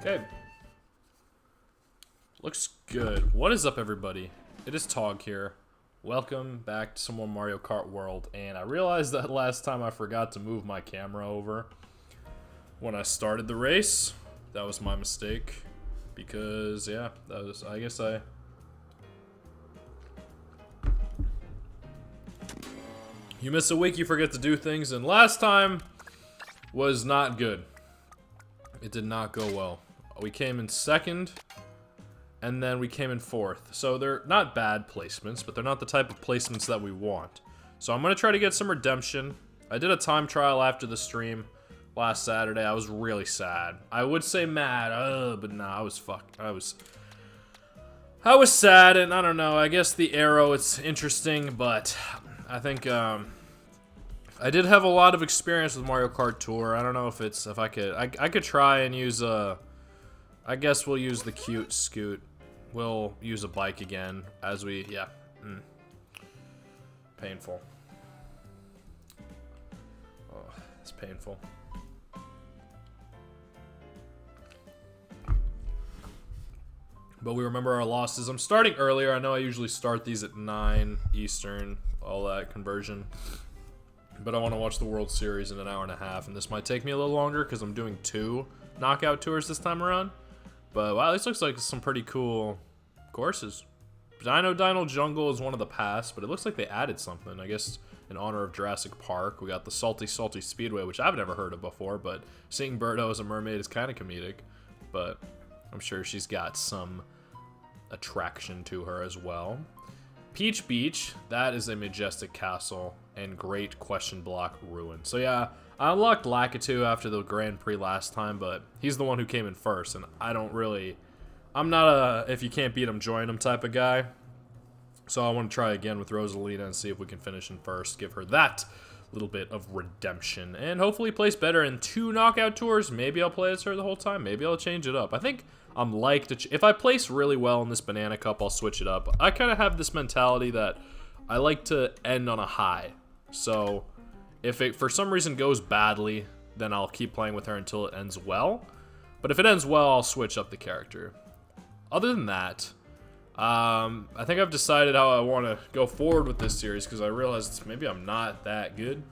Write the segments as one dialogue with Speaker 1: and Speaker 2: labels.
Speaker 1: Okay. Looks good. What is up, everybody? It is Tog here. Welcome back to some more Mario Kart World. And I realized that last time I forgot to move my camera over when I started the race. That was my mistake. Because, yeah, that was, I guess you miss a week, you forget to do things, and last time was not good. It did not go well. We came in second, and then we came in fourth. So they're not bad placements, but they're not the type of placements that we want. So I'm going to try to get some redemption. I did a time trial after the stream last Saturday. I was really sad. I would say mad, but nah, I was fucked. I was sad, and I don't know. I guess the arrow, it's interesting, but I think I did have a lot of experience with Mario Kart Tour. I don't know if I could try and use I guess we'll use the cute scoot. We'll use a bike again as we, yeah. Painful. Oh, it's painful. But we remember our losses. I'm starting earlier. I know I usually start these at 9 Eastern, all that conversion. But I want to watch the World Series in an hour and a half, and this might take me a little longer because I'm doing 2 knockout tours this time around. But wow, this looks like some pretty cool courses. Dino Jungle is one of the past, but it looks like they added something. I guess in honor of Jurassic Park, we got the Salty Speedway, which I've never heard of before, but seeing Birdo as a mermaid is kind of comedic. But I'm sure she's got some attraction to her as well. Peach Beach, that is a majestic castle and great question block ruin. So yeah, I unlocked Lakitu after the Grand Prix last time, but he's the one who came in first, and I'm not a if you can't beat him, join him type of guy. So I want to try again with Rosalina and see if we can finish in first, give her that little bit of redemption, and hopefully place better in 2 knockout tours. Maybe I'll play as her the whole time, maybe I'll change it up. I think I'm if I place really well in this Banana Cup, I'll switch it up. I kind of have this mentality that I like to end on a high. So if it for some reason goes badly, then I'll keep playing with her until it ends well. But if it ends well, I'll switch up the character. Other than that, I think I've decided how I want to go forward with this series because I realized maybe I'm not that good.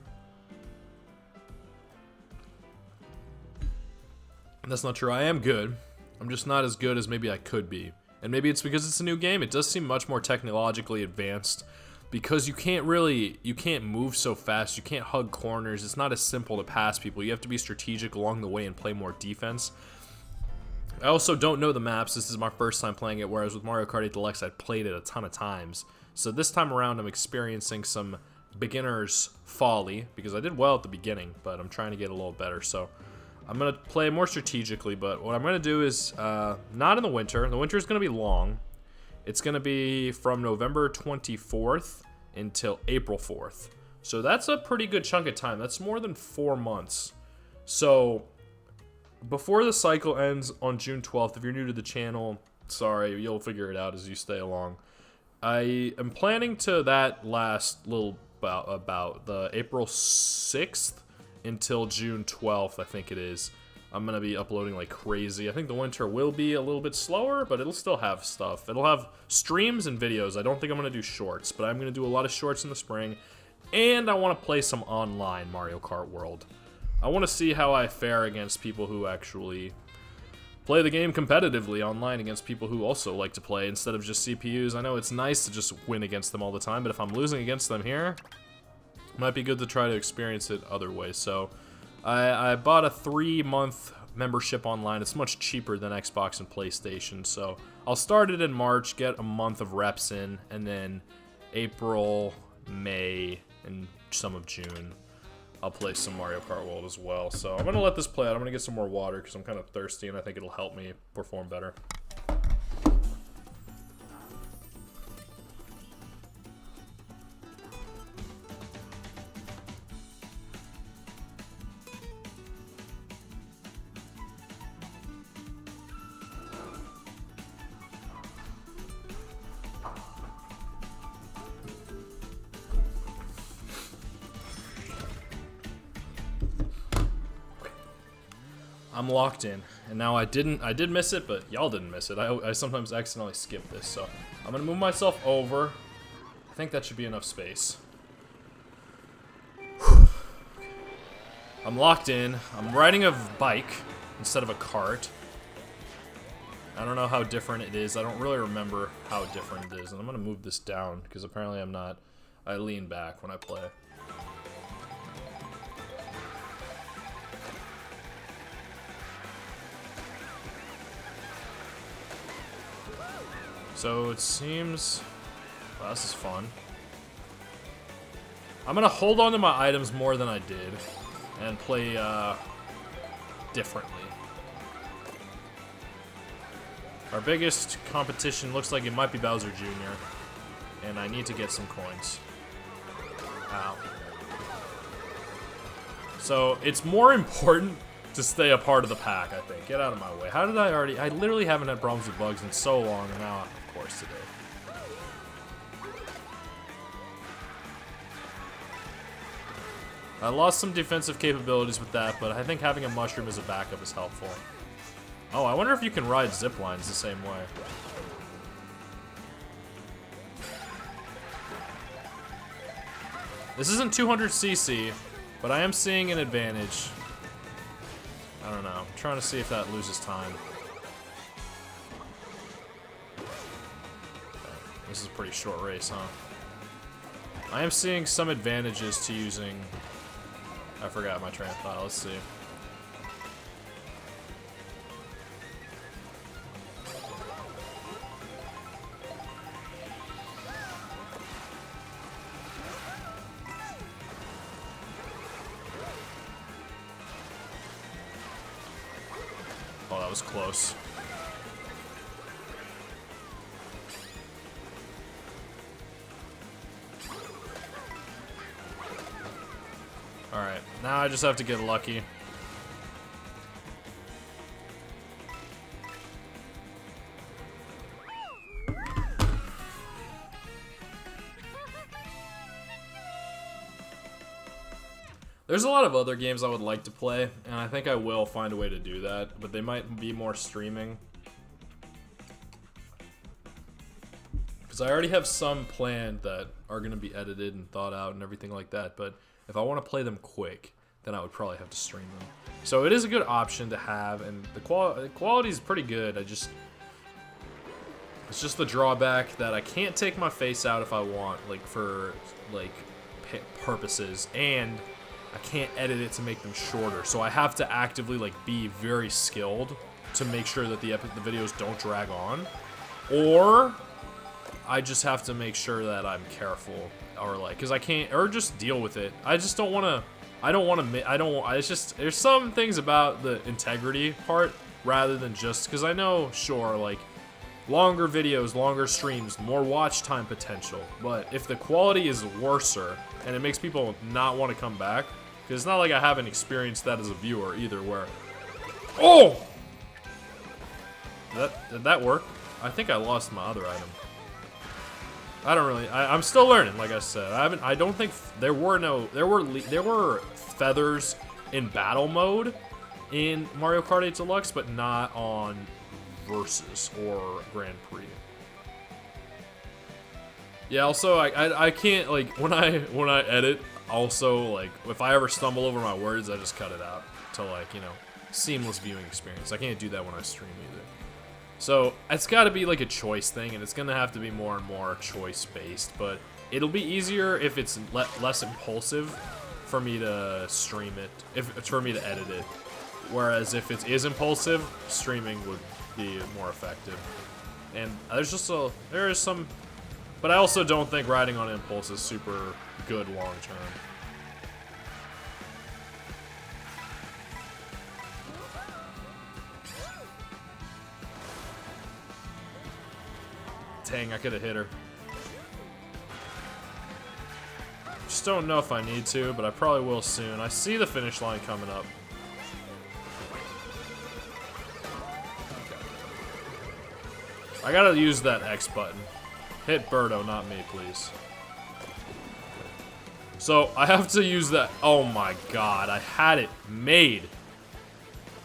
Speaker 1: That's not true. I am good. I'm just not as good as maybe I could be. And maybe it's because it's a new game. It does seem much more technologically advanced because you can't move so fast. You can't hug corners. It's not as simple to pass people. You have to be strategic along the way and play more defense. I also don't know the maps. This is my first time playing it, whereas with Mario Kart 8 Deluxe, I'd played it a ton of times. So this time around, I'm experiencing some beginner's folly because I did well at the beginning, but I'm trying to get a little better. So I'm going to play more strategically, but what I'm going to do is not in the winter. The winter is going to be long. It's going to be from November 24th until April 4th. So that's a pretty good chunk of time. That's more than 4 months. So before the cycle ends on June 12th, if you're new to the channel, sorry, you'll figure it out as you stay along. I am planning to that last little about the April 6th until June 12th, I think it is. I'm going to be uploading like crazy. I think the winter will be a little bit slower, but it'll still have stuff. It'll have streams and videos. I don't think I'm going to do shorts, but I'm going to do a lot of shorts in the spring. And I want to play some online Mario Kart World. I want to see how I fare against people who actually play the game competitively online against people who also like to play instead of just CPUs. I know it's nice to just win against them all the time, but if I'm losing against them here, it might be good to try to experience it other ways. So I bought a 3-month membership online. It's much cheaper than Xbox and PlayStation. So I'll start it in March, get a month of reps in, and then April, May, and some of June, I'll play some Mario Kart World as well. So I'm going to let this play out. I'm going to get some more water because I'm kind of thirsty, and I think it'll help me perform better. I'm locked in. And now I did miss it, but y'all didn't miss it. I sometimes accidentally skip this, so I'm gonna move myself over. I think that should be enough space. I'm locked in. I'm riding a bike instead of a cart. I don't know how different it is. I don't really remember how different it is. And I'm gonna move this down because apparently I'm not. I lean back when I play. So it seems, wow, this is fun. I'm gonna hold on to my items more than I did and play differently. Our biggest competition looks like it might be Bowser Jr. And I need to get some coins. Ow. So it's more important to stay a part of the pack, I think. Get out of my way. How did I literally haven't had problems with bugs in so long, and now, of course, today. I lost some defensive capabilities with that, but I think having a mushroom as a backup is helpful. Oh, I wonder if you can ride zip lines the same way. This isn't 200cc, but I am seeing an advantage. I don't know. I'm trying to see if that loses time. This is a pretty short race, huh? I am seeing some advantages to using... I forgot my train of thought. Let's see. Oh, that was close. Alright, now I just have to get lucky. There's a lot of other games I would like to play, and I think I will find a way to do that, but they might be more streaming. Because I already have some planned that are going to be edited and thought out and everything like that, but if I want to play them quick, then I would probably have to stream them. So it is a good option to have, and the quality is pretty good. It's just the drawback that I can't take my face out if I want, like for like purposes, and I can't edit it to make them shorter. So I have to actively like be very skilled to make sure that the videos don't drag on, or I just have to make sure that I'm careful, or like, because I can't, or just deal with it. I just don't want to. It's just, there's some things about the integrity part rather than just, because I know, sure, like, longer videos, longer streams, more watch time potential, but if the quality is worser and it makes people not want to come back, because it's not like I haven't experienced that as a viewer either, where, oh! Did that work? I think I lost my other item. I don't really. I'm still learning, like I said. I don't think there were feathers in battle mode in Mario Kart 8 Deluxe, but not on Versus or Grand Prix. Yeah. Also, I can't, like, when I edit. Also, like, if I ever stumble over my words, I just cut it out to, like, you know, seamless viewing experience. I can't do that when I stream either. So it's got to be like a choice thing, and it's gonna have to be more and more choice based, but it'll be easier if it's less impulsive for me to stream it, if it's for me to edit it, whereas if it is impulsive, streaming would be more effective. And there is some, but I also don't think riding on impulse is super good long term. Dang, I could have hit her. Just don't know if I need to, but I probably will soon. I see the finish line coming up. I gotta use that X button. Hit Birdo, not me, please. So, I have to use that. Oh my god, I had it made.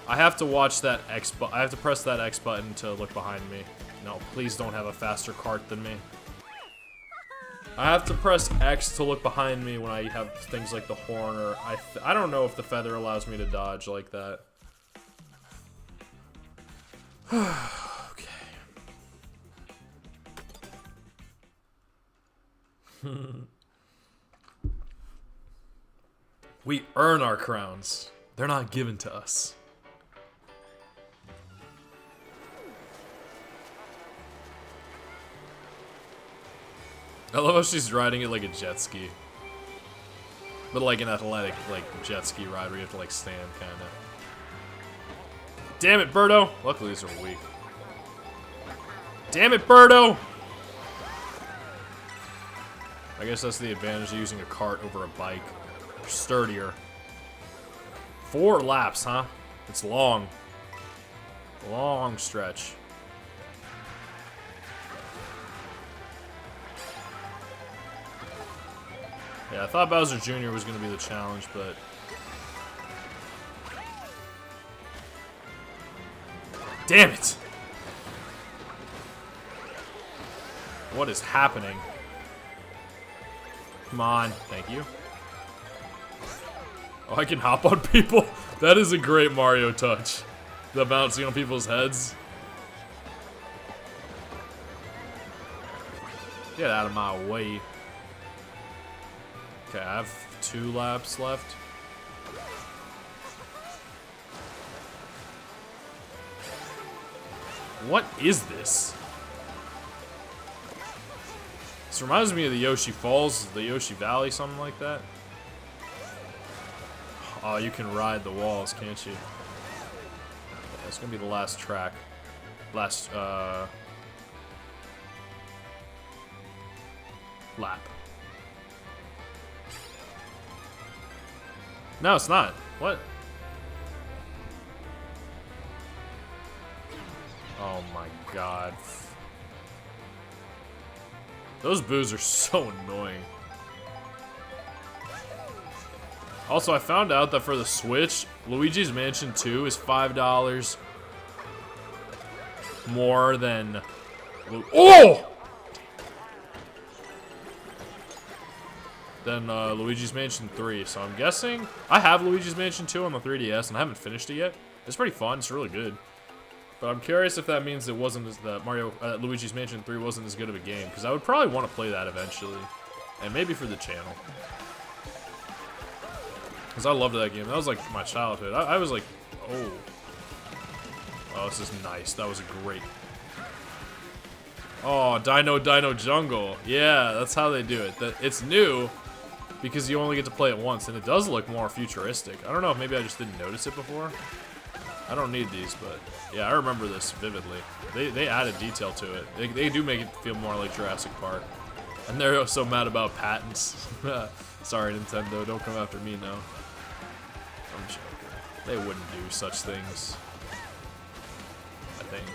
Speaker 1: I have to watch that X button. I have to press that X button to look behind me. No, please don't have a faster cart than me. I have to press X to look behind me when I have things like the horn, or I don't know if the feather allows me to dodge like that. Okay. We earn our crowns. They're not given to us. I love how she's riding it like a jet ski. But like an athletic, like, jet ski ride where you have to, like, stand, kinda. Damn it, Birdo! Luckily, these are weak. Damn it, Birdo! I guess that's the advantage of using a cart over a bike. They're sturdier. 4 laps, huh? It's long. Long stretch. Yeah, I thought Bowser Jr. was going to be the challenge, but... Damn it! What is happening? Come on. Thank you. Oh, I can hop on people? That is a great Mario touch. The bouncing on people's heads. Get out of my way. Okay, I have 2 laps left. What is this? This reminds me of the Yoshi Falls, the Yoshi Valley, something like that. Oh, you can ride the walls, can't you? Yeah, it's gonna be the last track. Last, lap. No, it's not. What? Oh my god. Those boos are so annoying. Also, I found out that for the Switch, Luigi's Mansion 2 is $5 more than... Oh! Than Luigi's Mansion 3. So I'm guessing... I have Luigi's Mansion 2 on the 3DS, and I haven't finished it yet. It's pretty fun. It's really good. But I'm curious if that means it wasn't as... that Luigi's Mansion 3 wasn't as good of a game. Because I would probably want to play that eventually. And maybe for the channel. Because I loved that game. That was like my childhood. I was like... Oh. Oh, this is nice. That was a great... Oh, Dino Jungle. Yeah, that's how they do it. It's new because you only get to play it once, and it does look more futuristic. I don't know if maybe I just didn't notice it before. I don't need these, but yeah, I remember this vividly. They added detail to it. They do make it feel more like Jurassic Park. And they're so mad about patents. Sorry, Nintendo, don't come after me now. I'm joking. They wouldn't do such things. I think.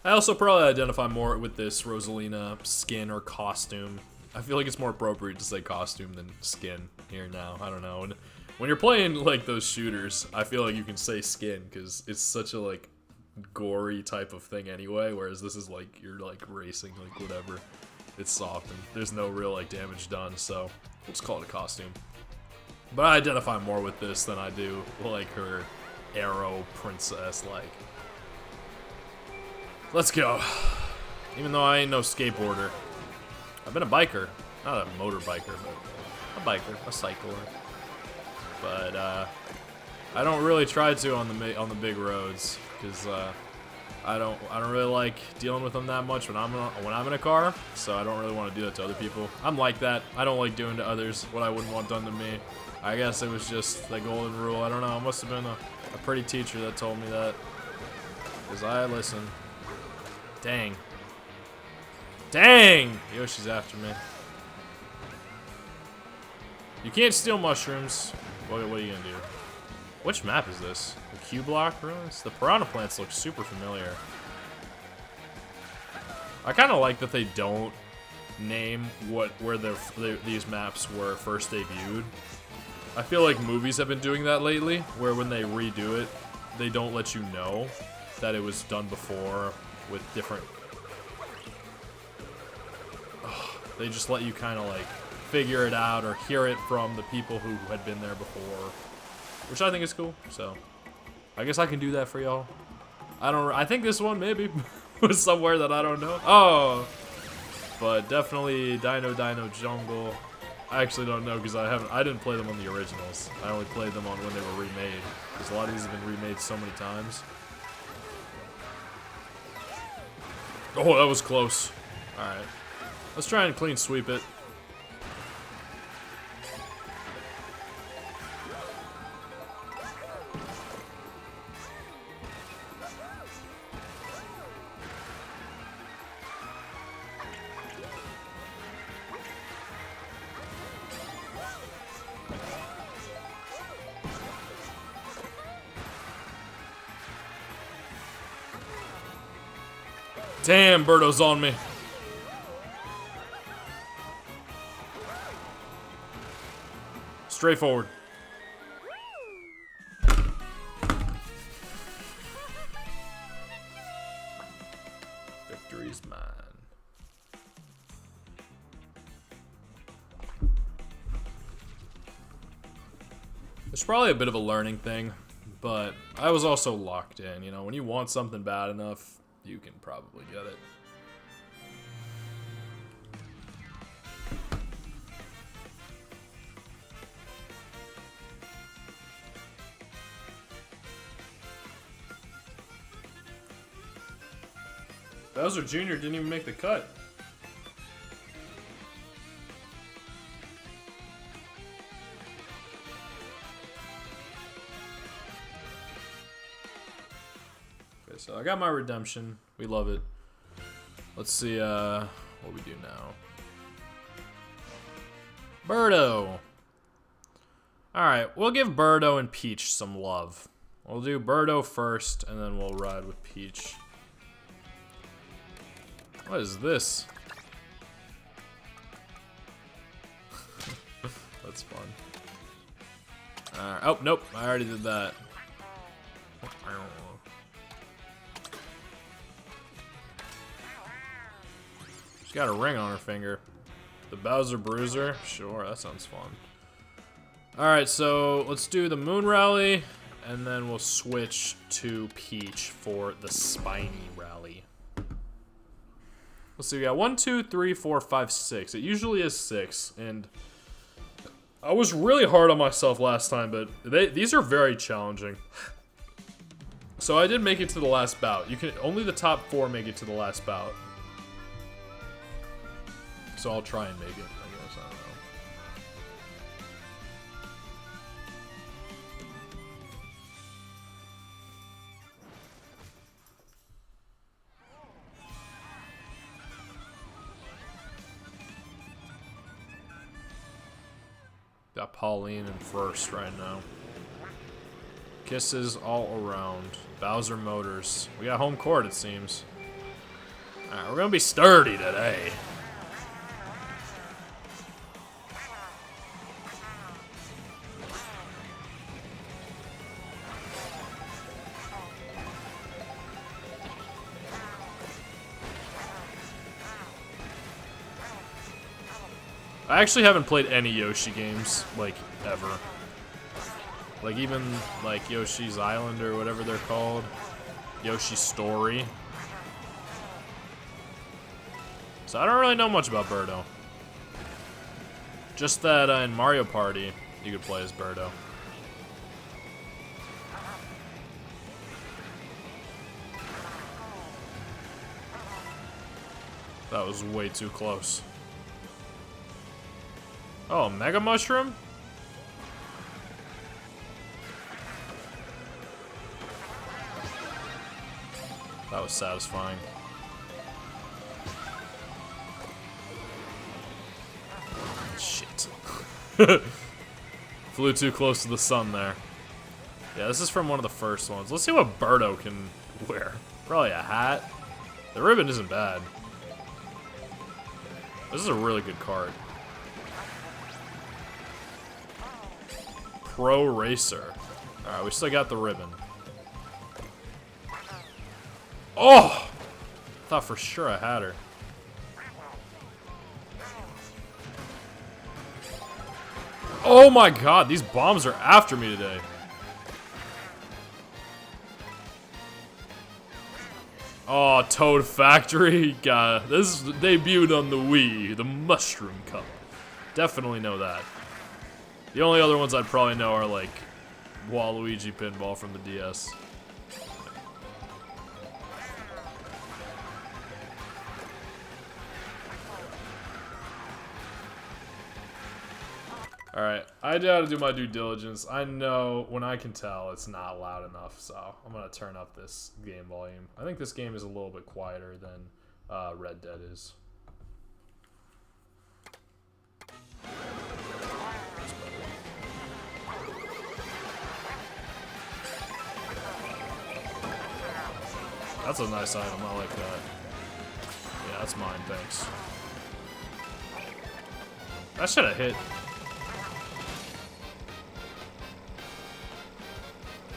Speaker 1: I also probably identify more with this Rosalina skin or costume. I feel like it's more appropriate to say costume than skin here now. I don't know. And when you're playing like those shooters, I feel like you can say skin because it's such a like gory type of thing anyway. Whereas this is like you're like racing, like whatever. It's soft and there's no real like damage done, so let's call it a costume. But I identify more with this than I do like her arrow princess like. Let's go. Even though I ain't no skateboarder. I've been a biker. Not a motorbiker, but a biker, a cycler. But I don't really try to on the big roads because I don't really like dealing with them that much when I'm in a car. So I don't really want to do that to other people. I'm like that. I don't like doing to others what I wouldn't want done to me. I guess it was just the golden rule. I don't know. It must have been a pretty teacher that told me that. Because I listen. Dang. Dang! Yoshi's after me. You can't steal mushrooms. What are you gonna do? Which map is this? The Q Block ruins? The piranha plants look super familiar. I kind of like that they don't name where these maps were first debuted. I feel like movies have been doing that lately, where when they redo it, they don't let you know that it was done before with different... They just let you kind of like figure it out or hear it from the people who had been there before, which I think is cool. So I guess I can do that for y'all. I think this one maybe was somewhere that I don't know. Oh, but definitely Dino Jungle. I actually don't know because I didn't play them on the originals. I only played them on when they were remade, because a lot of these have been remade so many times. Oh, that was close. All right, let's try and clean sweep it. Damn, Birdo's on me. Straightforward. Victory's mine. It's probably a bit of a learning thing, but I was also locked in. You know, when you want something bad enough, you can probably get it. Bowser Jr. didn't even make the cut. Okay, so I got my redemption. We love it. Let's see what we do now. Birdo. Alright, we'll give Birdo and Peach some love. We'll do Birdo first, and then we'll ride with Peach. What is this? That's fun. Alright, oh, nope, I already did that. She's got a ring on her finger. The Bowser Bruiser? Sure, that sounds fun. Alright, so let's do the Moon Rally, and then we'll switch to Peach for the Spiny Rally. Let's see, we got 1, 2, 3, 4, 5, 6. It usually is 6, and I was really hard on myself last time, but these are very challenging. So I did make it to the last bout. Only the top 4 make it to the last bout. So I'll try and make it, I guess, I don't know. Got Pauline in first right now. Kisses all around. Bowser Motors. We got home court, it seems. Alright, we're gonna be sturdy today. I actually haven't played any Yoshi games, like, ever. Like, even, like, Yoshi's Island or whatever they're called. Yoshi's Story. So I don't really know much about Birdo. Just that in Mario Party, you could play as Birdo. That was way too close. Oh, Mega Mushroom? That was satisfying. Shit. Flew too close to the sun there. Yeah, this is from one of the first ones. Let's see what Birdo can wear. Probably a hat. The ribbon isn't bad. This is a really good card. Pro Racer. Alright, we still got the ribbon. Oh! I thought for sure I had her. Oh my god, these bombs are after me today. Oh, Toad Factory. God, this debuted on the Wii, the Mushroom Cup. Definitely know that. The only other ones I'd probably know are like Waluigi Pinball from the DS. Alright, I gotta do my due diligence. I know when I can tell it's not loud enough, so I'm gonna turn up this game volume. I think this game is a little bit quieter than Red Dead is. That's a nice item, I like that. Yeah, that's mine, thanks. That should have hit.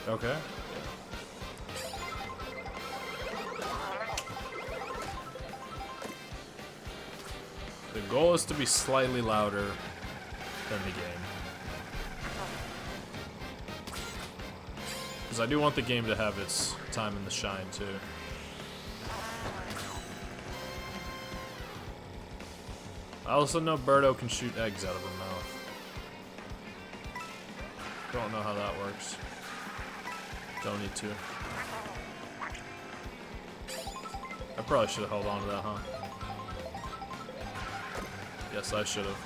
Speaker 1: Okay. The goal is to be slightly louder than the game. Because I do want the game to have its time in the shine, too. I also know Birdo can shoot eggs out of her mouth. Don't know how that works. Don't need to. I probably should have held on to that, huh? Yes, I should have.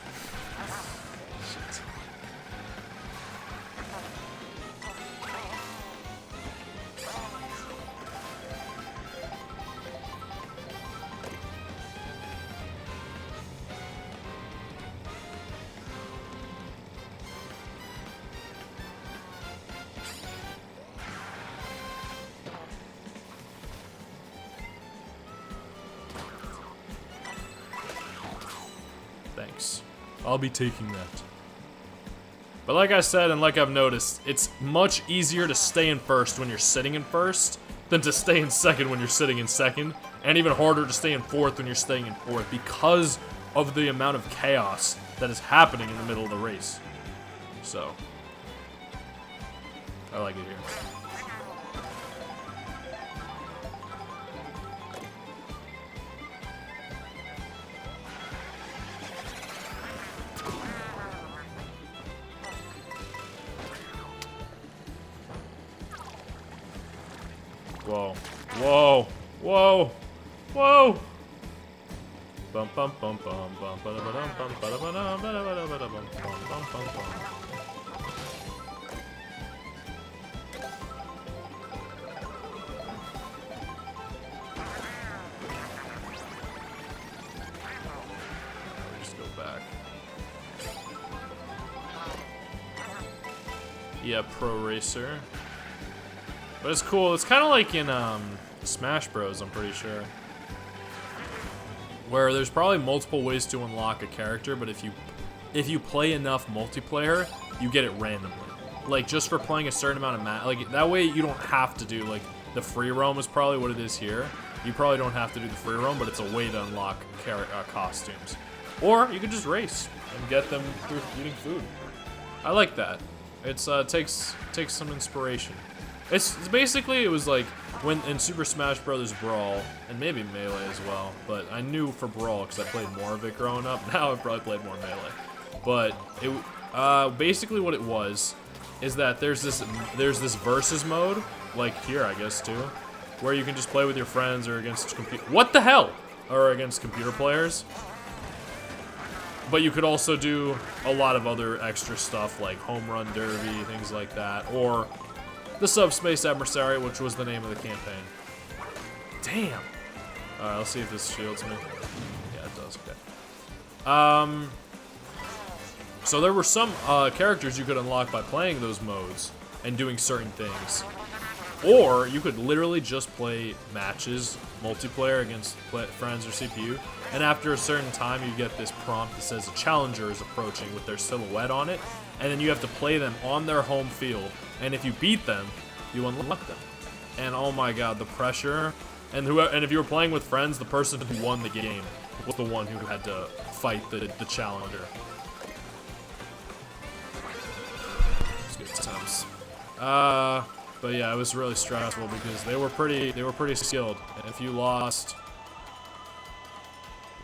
Speaker 1: Shit. Thanks. I'll be taking that. But like I said, and like I've noticed, it's much easier to stay in first when you're sitting in first than to stay in second when you're sitting in second, and even harder to stay in fourth when you're staying in fourth because of the amount of chaos that is happening in the middle of the race. So, I like it here. Whoa. Whoa. Whoa. Whoa. Bum bum bum bum bum ba da ba dum bum ba da ba dum ba da ba da ba da bum bum bum bum. Just go back. Yeah, Pro Racer. But it's cool. It's kind of like in Smash Bros, I'm pretty sure. Where there's probably multiple ways to unlock a character, but if you play enough multiplayer, you get it randomly. Like, just for playing a certain amount of like, that way you don't have to do, like, the free roam is probably what it is here. You probably don't have to do the free roam, but it's a way to unlock costumes. Or you could just race and get them through eating food. I like that. It's takes some inspiration. It's basically, it was like when in Super Smash Bros. Brawl, and maybe Melee as well, but I knew for Brawl because I played more of it growing up. Now I've probably played more Melee. But it basically what it was is that there's this versus mode, like here I guess too, where you can just play with your friends or against what the hell? Or against computer players. But you could also do a lot of other extra stuff like Home Run Derby, things like that, or the Subspace Adversary, which was the name of the campaign. Damn. Alright, let's see if this shields me. Yeah, it does, okay. So there were some characters you could unlock by playing those modes and doing certain things. Or you could literally just play matches, multiplayer against friends or CPU, and after a certain time you get this prompt that says a challenger is approaching with their silhouette on it, and then you have to play them on their home field, and if you beat them, you unlock them. And oh my god, the pressure. And if you were playing with friends, the person who won the game was the one who had to fight the challenger. It's good times. But yeah, it was really stressful because they were pretty skilled. And if you lost,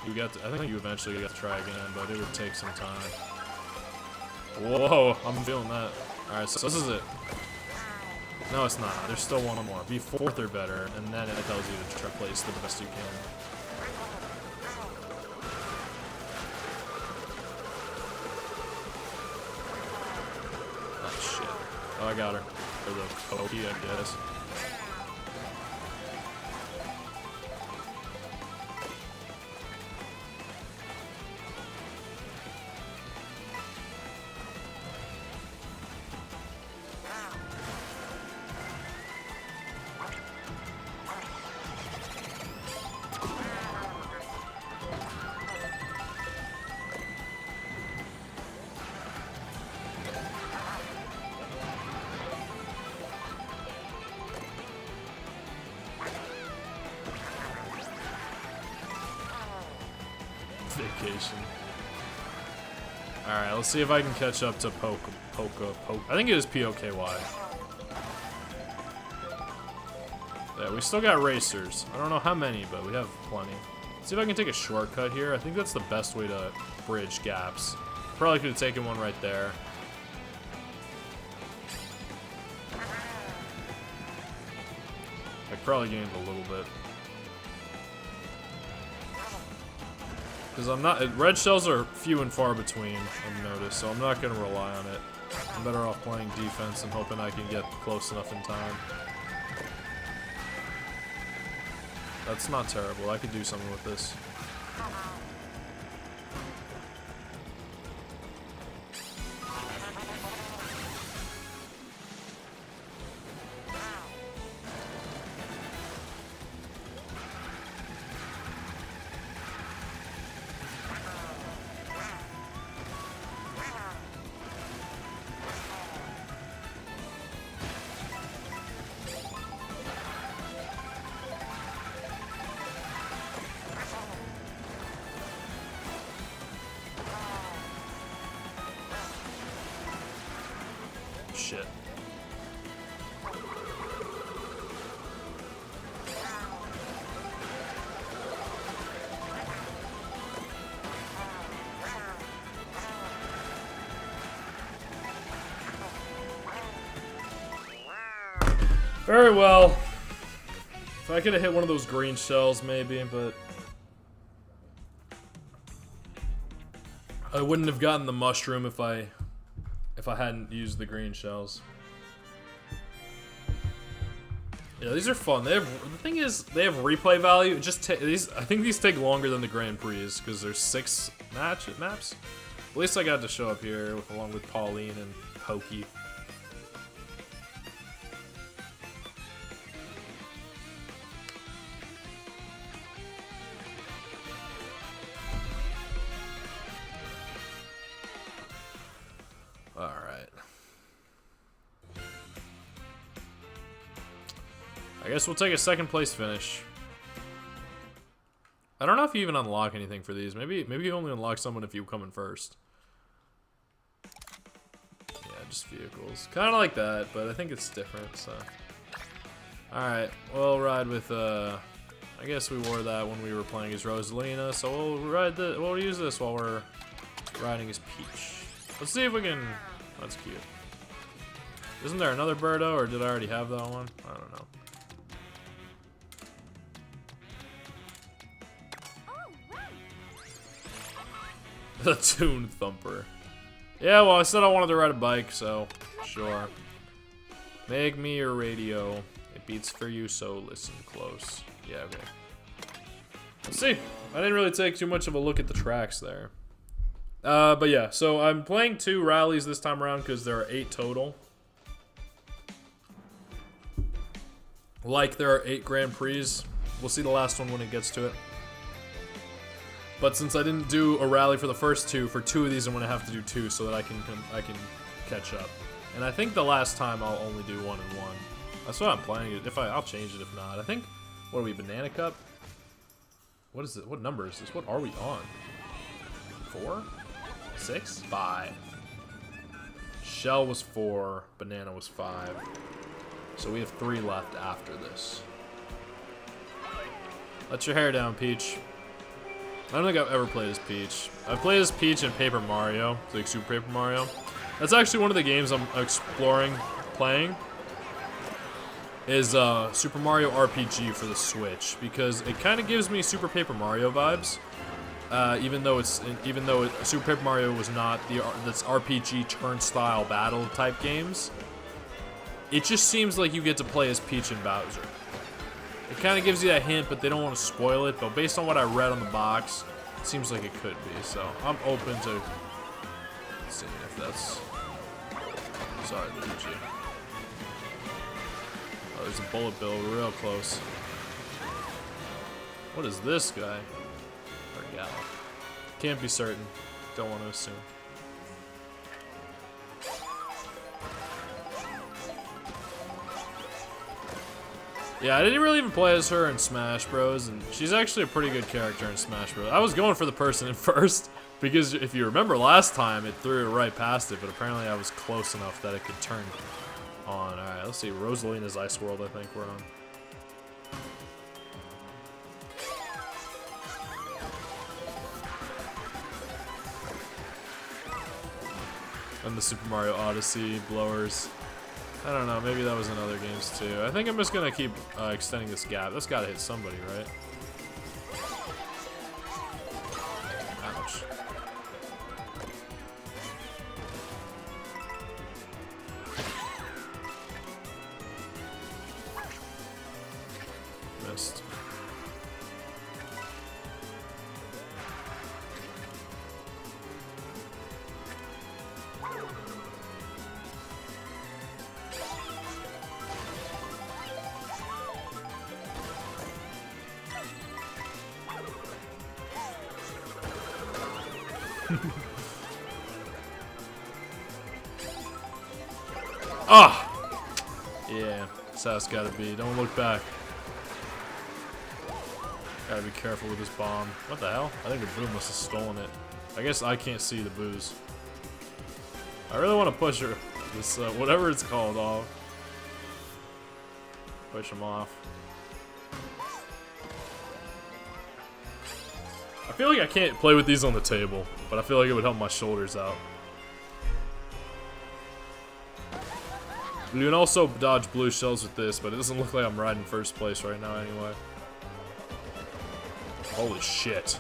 Speaker 1: I think you eventually get to try again, but it would take some time. Whoa, I'm feeling that. All right, so this is it. No, it's not. There's still one more. Be fourth or better, and then it tells you to try to place the best you can. Oh shit! Oh, I got her. Or the pokey, I guess. Vacation. Alright, let's see if I can catch up to Poke. I think it is P-O-K-Y. Yeah, we still got racers. I don't know how many, but we have plenty. Let's see if I can take a shortcut here. I think that's the best way to bridge gaps. Probably could have taken one right there. I probably gained a little bit. Because I'm not, red shells are few and far between, I've noticed, so I'm not going to rely on it. I'm better off playing defense and hoping I can get close enough in time. That's not terrible, I could do something with this. Shit. Very well. If I could have hit one of those green shells, maybe, but I wouldn't have gotten the mushroom if I hadn't used the green shells. Yeah, these are fun. The thing is, they have replay value. I think these take longer than the Grand Prix because there's 6 maps. At least I got to show up here along with Pauline and Pokey. Alright. I guess we'll take a second place finish. I don't know if you even unlock anything for these. Maybe you only unlock someone if you come in first. Yeah, just vehicles. Kind of like that, but I think it's different, so. Alright, we'll ride with, I guess we wore that when we were playing as Rosalina, so we'll use this while we're riding as Peach. Let's see if we can... That's cute. Isn't there another Birdo, or did I already have that one? I don't know. The Toon Thumper. Yeah, well, I said I wanted to ride a bike, so sure. Make me your radio. It beats for you, so listen close. Yeah, okay. Let's see. I didn't really take too much of a look at the tracks there. But yeah, so I'm playing 2 rallies this time around because there are 8 total. Like there are 8 Grand Prix. We'll see the last one when it gets to it. But since I didn't do a rally for the first 2, for 2 of these I'm gonna have to do 2 so that I can catch up. And I think the last time I'll only do 1 and 1. That's what I'm planning. I'll change it if not. I think, what are we, Banana Cup? What is it? What number is this? What are we on? 4? 6? 5. Shell was 4. Banana was 5. So we have 3 left after this. Let your hair down, Peach. I don't think I've ever played as Peach. I've played as Peach in Paper Mario, like Super Paper Mario. That's actually one of the games I'm exploring playing. Is Super Mario RPG for the Switch, because it kind of gives me Super Paper Mario vibes. Even though Super Paper Mario was not that's RPG turnstile battle type games. It just seems like you get to play as Peach and Bowser. It kind of gives you that hint, but they don't want to spoil it. But based on what I read on the box, it seems like it could be. So I'm open to seeing if that's. Sorry, Luigi. Oh, there's a bullet bill real close. What is this guy? Or gal? Can't be certain. Don't want to assume. Yeah, I didn't really even play as her in Smash Bros. And she's actually a pretty good character in Smash Bros. I was going for the person in first, because if you remember last time, it threw it right past it, but apparently I was close enough that it could turn on. Alright, let's see. Rosalina's Ice World, I think we're on. And the Super Mario Odyssey, blowers. I don't know, maybe that was in other games too. I think I'm just gonna keep extending this gap. That's gotta hit somebody, right? Ouch. Missed. Ah! Yeah, that's how it's gotta be. Don't look back. Gotta be careful with this bomb. What the hell? I think the boo must have stolen it. I guess I can't see the boos. I really want to push her. This, whatever it's called, off. Push him off. I feel like I can't play with these on the table, but I feel like it would help my shoulders out. You can also dodge blue shells with this, but it doesn't look like I'm riding first place right now anyway. Holy shit.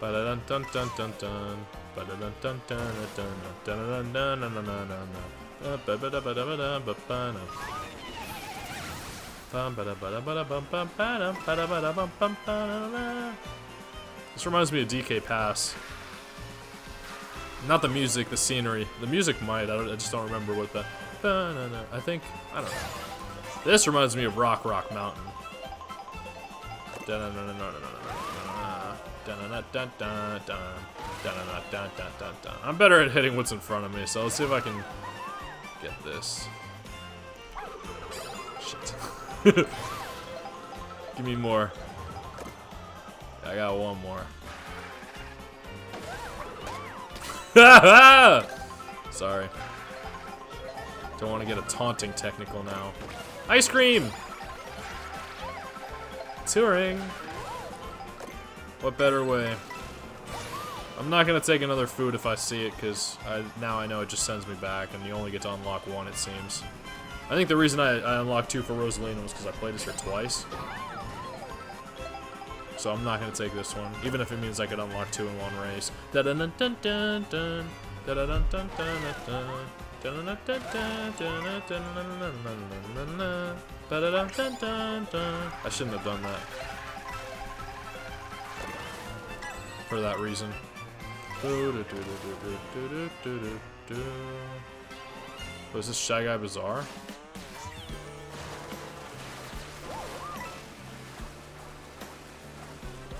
Speaker 1: Ba-da-dun-dun-dun-dun-dun. This reminds me of DK Pass. Not the music, the scenery. The music might, I just don't remember what the... I think, I don't know. This reminds me of Rock Mountain. I'm better at hitting what's in front of me, so let's see if I can get this. Shit. Give me more. I got one more. Sorry. Don't want to get a taunting technical now. Ice cream! Touring. What better way? I'm not gonna take another food if I see it, because now I know it just sends me back, and you only get to unlock one, it seems. I think the reason I unlocked 2 for Rosalina was because I played as her twice. So I'm not gonna take this one, even if it means I could unlock 2 in one race. I shouldn't have done that. For that reason. Was this Shy Guy Bazaar?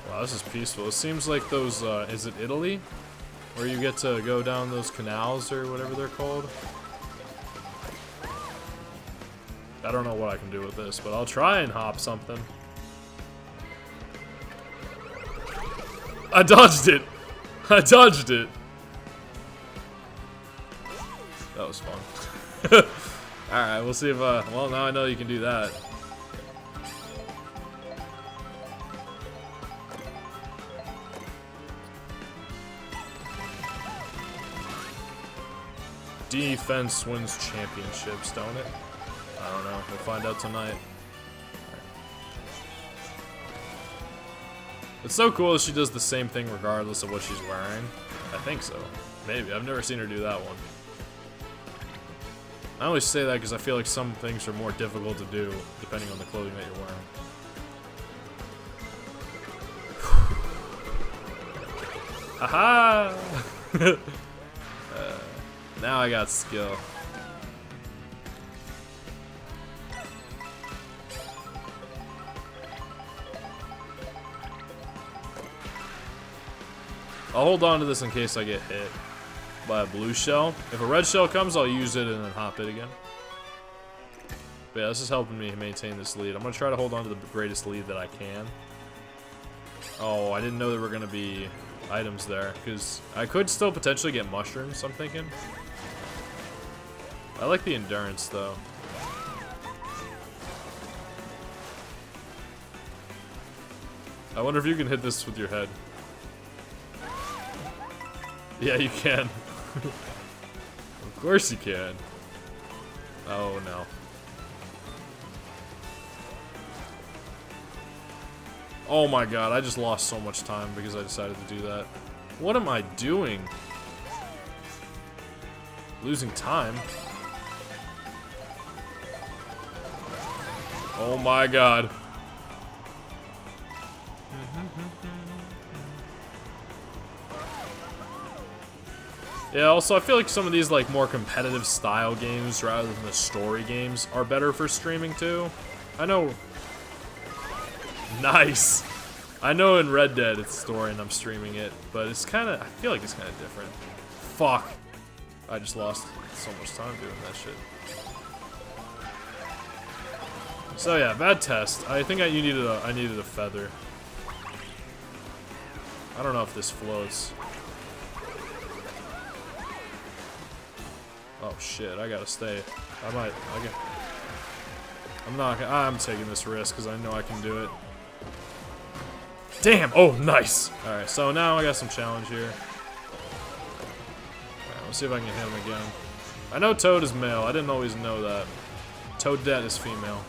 Speaker 1: Wow, this is peaceful. It seems like those, is it Italy? Where you get to go down those canals or whatever they're called? I don't know what I can do with this, but I'll try and hop something. I dodged it! I dodged it! That was fun. Alright, we'll see if, well, now I know you can do that. Defense wins championships, don't it? I don't know. We'll find out tonight. It's so cool that she does the same thing regardless of what she's wearing. I think so. Maybe. I've never seen her do that one. I always say that because I feel like some things are more difficult to do depending on the clothing that you're wearing. Aha! Now I got skill. I'll hold on to this in case I get hit by a blue shell. If a red shell comes, I'll use it and then hop it again. But yeah, this is helping me maintain this lead. I'm going to try to hold on to the greatest lead that I can. Oh, I didn't know there were going to be items there, because I could still potentially get mushrooms, I'm thinking. I like the endurance, though. I wonder if you can hit this with your head. Yeah, you can. Of course you can. Oh, no. Oh my god, I just lost so much time because I decided to do that. What am I doing? Losing time? Oh my god. Yeah, also I feel like some of these like more competitive style games rather than the story games are better for streaming too. I know. Nice. I know in Red Dead it's story and I'm streaming it, but it's kind of, I feel like it's kind of different. Fuck. I just lost so much time doing that shit. So yeah, bad test. I think I needed a feather. I don't know if this floats. Oh shit, I gotta stay. I'm taking this risk because I know I can do it. Damn! Oh, nice! Alright, so now I got some challenge here. Alright, let's see if I can hit him again. I know Toad is male, I didn't always know that. Toadette is female.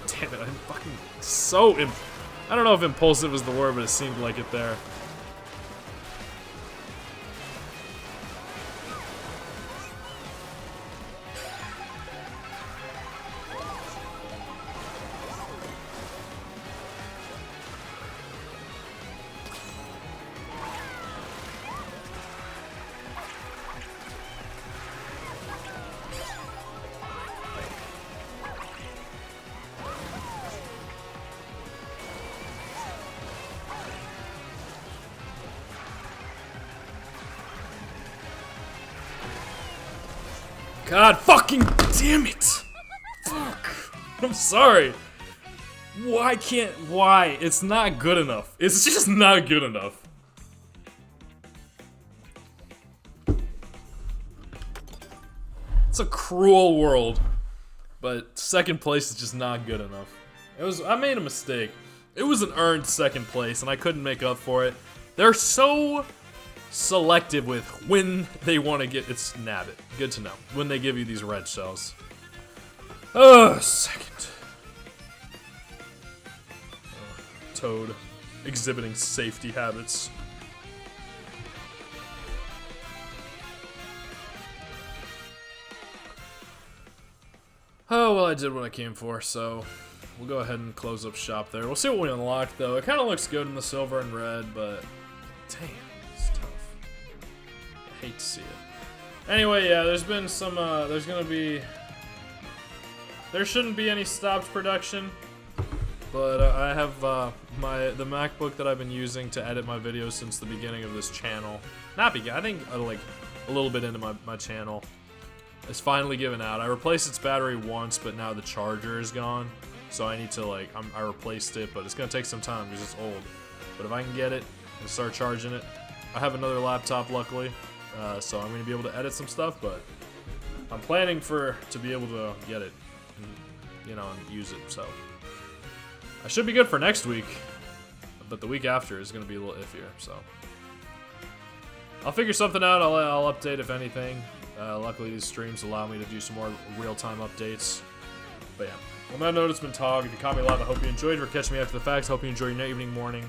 Speaker 1: Damn it, I'm fucking so I don't know if impulsive is the word, but it seemed like it there. God fucking damn it! Fuck. I'm sorry. Why? It's not good enough. It's just not good enough. It's a cruel world. But second place is just not good enough. I made a mistake. It was an earned second place and I couldn't make up for it. They're so selective with when they want to get it's nabbit. Good to know. When they give you these red shells. Oh, second. Toad exhibiting safety habits. Oh, well, I did what I came for, so we'll go ahead and close up shop there. We'll see what we unlock, though. It kind of looks good in the silver and red, but damn. Hate to see it. Anyway, yeah, there's been some, there shouldn't be any stopped production, but I have, the MacBook that I've been using to edit my videos since the beginning of this channel. I think, like, a little bit into my channel. It's finally given out. I replaced its battery once, but now the charger is gone. So I need to, like, I replaced it, but it's gonna take some time because it's old. But if I can get it and start charging it, I have another laptop, luckily. So I'm gonna be able to edit some stuff, but I'm planning to be able to get it, and, you know, and use it. So I should be good for next week, but the week after is gonna be a little iffier. So I'll figure something out. I'll update if anything. Luckily, these streams allow me to do some more real-time updates. But yeah, on that note, it's been Tog. If you caught me live, I hope you enjoyed. Or catch me after the facts. Hope you enjoy your evening, morning,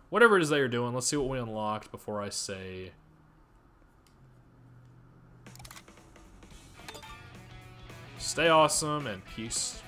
Speaker 1: whatever it is that you're doing. Let's see what we unlocked before I say. Stay awesome and peace.